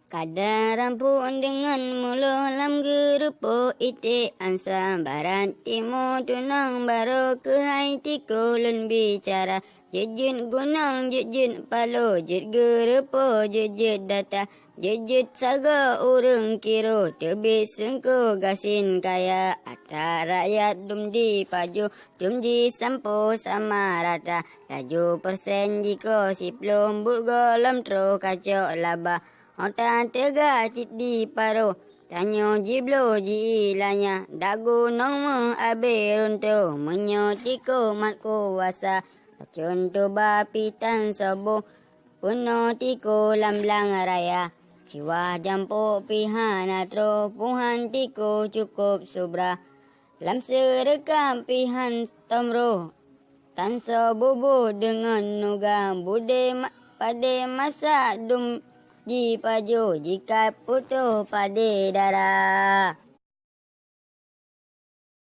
Kadang rampun dengan mula lam gerupo itik ansam barat timur tunang baru ke hai tikoh lun bicara jejut gunang jejut palo jet gerupo jejut data jejut saga urang kiro tebis sengko gasin kaya ata rakyat dum di paju dum di sampo sama rata laju persen jiko siplom bulgo lam tro kacok laba Otak tegak cit di paro, tanyo jiblo ji ilanya, dagu nong me abe runtuh, menyo tikoh mat kuasa, contoh bapi tan sobo, puno tikoh lam blang raya, siwah jampo pihan atro, puhan tikoh cukup subra, lam serekam pihan tomro, tan sobobo dengan nuga, bude pade masa dum, di paju jika putuh pada darah.